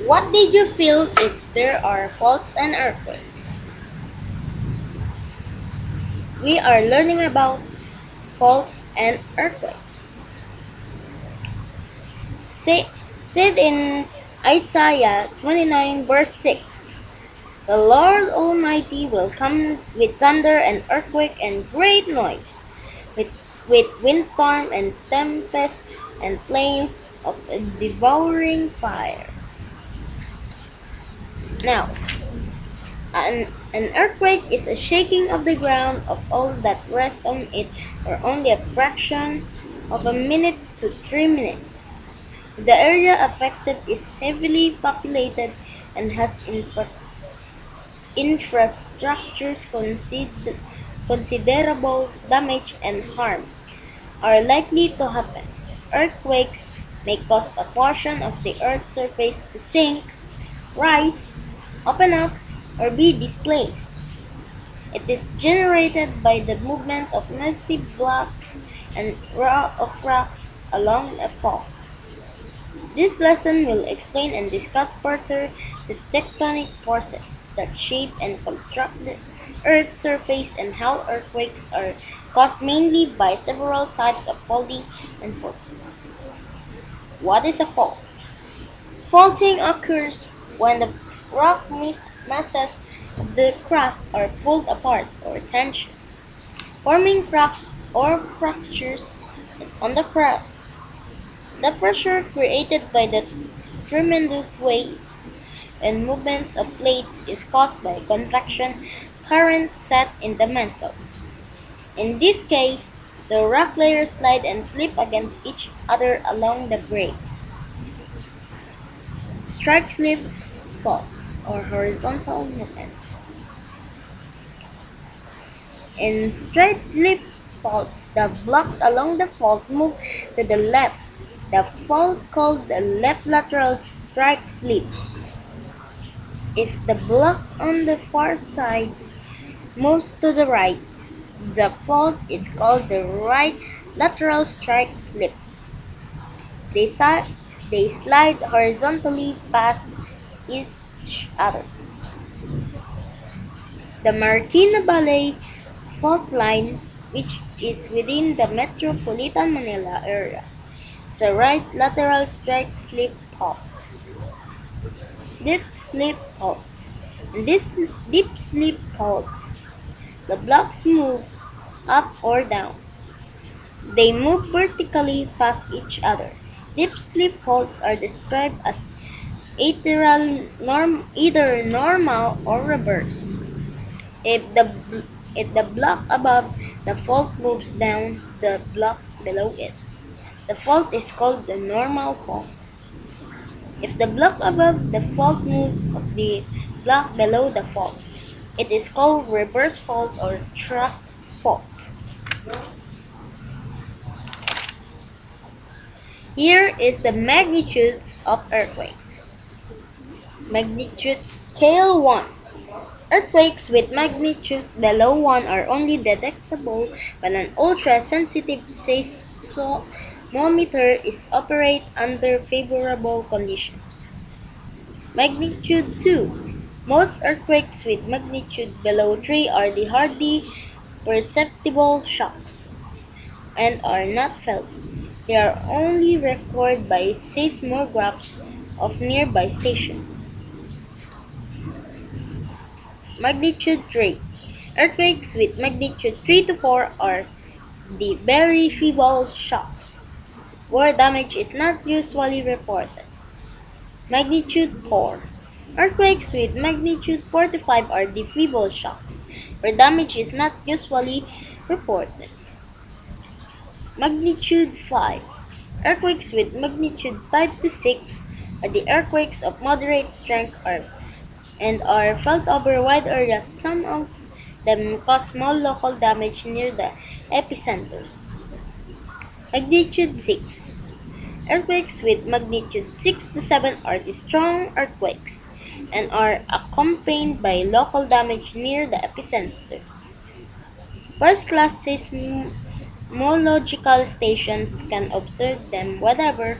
What did you feel if there are faults and earthquakes? We are learning about faults and earthquakes. Said in Isaiah 29 verse 6, the Lord Almighty will come with thunder and earthquake and great noise, with, with windstorm and tempest and flames of a devouring fire. Now, an earthquake is a shaking of the ground of all that rest on it for only a fraction of a minute to 3 minutes. The area affected is heavily populated and has infrastructures considerable damage and harm are likely to happen. Earthquakes may cause a portion of the Earth's surface to sink, rise, open up, or be displaced. It is generated by the movement of massive blocks and of rocks along a fault. This lesson will explain and discuss further the tectonic forces that shape and construct the Earth's surface and how earthquakes are caused mainly by several types of faulting and faulting. What is a fault? Faulting occurs when the masses of the crust are pulled apart or tension, forming cracks or fractures on the crust. The pressure created by the tremendous weight and movements of plates is caused by convection currents set in the mantle. In this case, the rock layers slide and slip against each other along the breaks. Strike slip faults or horizontal movement. In straight slip faults, the blocks along the fault move to the left. The fault called the left lateral strike slip. If the block on the far side moves to the right, the fault is called the right lateral strike slip. They, they slide horizontally past each other. The Marikina Valley fault line, which is within the metropolitan Manila area, is a right lateral strike slip fault. Deep slip faults. In these deep slip faults, the blocks move up or down. They move vertically past each other. Deep slip faults are described as either normal or reversed. If if the block above the fault moves down the block below it, the fault is called the normal fault. If the block above the fault moves of the block below the fault, it is called reverse fault or thrust fault. Here is the magnitudes of earthquakes. Magnitude scale 1. Earthquakes with magnitude below 1 are only detectable when an ultra-sensitive seismometer is operated under favorable conditions. Magnitude 2. Most earthquakes with magnitude below 3 are the hardly perceptible shocks and are not felt. They are only recorded by seismographs of nearby stations. Magnitude 3. Earthquakes with magnitude 3 to 4 are the very feeble shocks, where damage is not usually reported. Magnitude 4. Earthquakes with magnitude 4 to 5 are the feeble shocks, where damage is not usually reported. Magnitude 5. Earthquakes with magnitude 5 to 6 are the earthquakes of moderate strength and are felt over wide areas. Some of them cause small local damage near the epicenters. Magnitude 6. Earthquakes with magnitude 6 to 7 are the strong earthquakes and are accompanied by local damage near the epicenters. First class Seismological stations can observe them whenever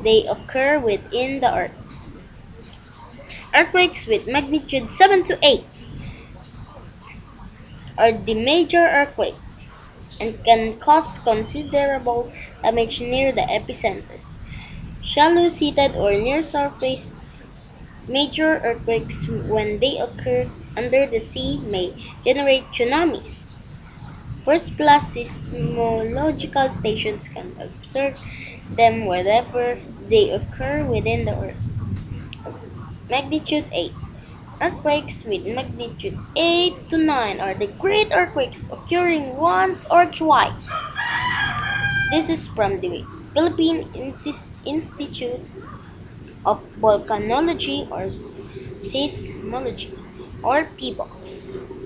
they occur within the Earth. Earthquakes with magnitude 7 to 8 are the major earthquakes and can cause considerable damage near the epicenters. Shallow seated or near surface major earthquakes, when they occur under the sea, may generate tsunamis. First class seismological stations can observe them wherever they occur within the Earth. Magnitude 8. Earthquakes with magnitude 8 to 9 are the great earthquakes occurring once or twice. This is from the Philippine Institute of Volcanology or Seismology, or PBOX.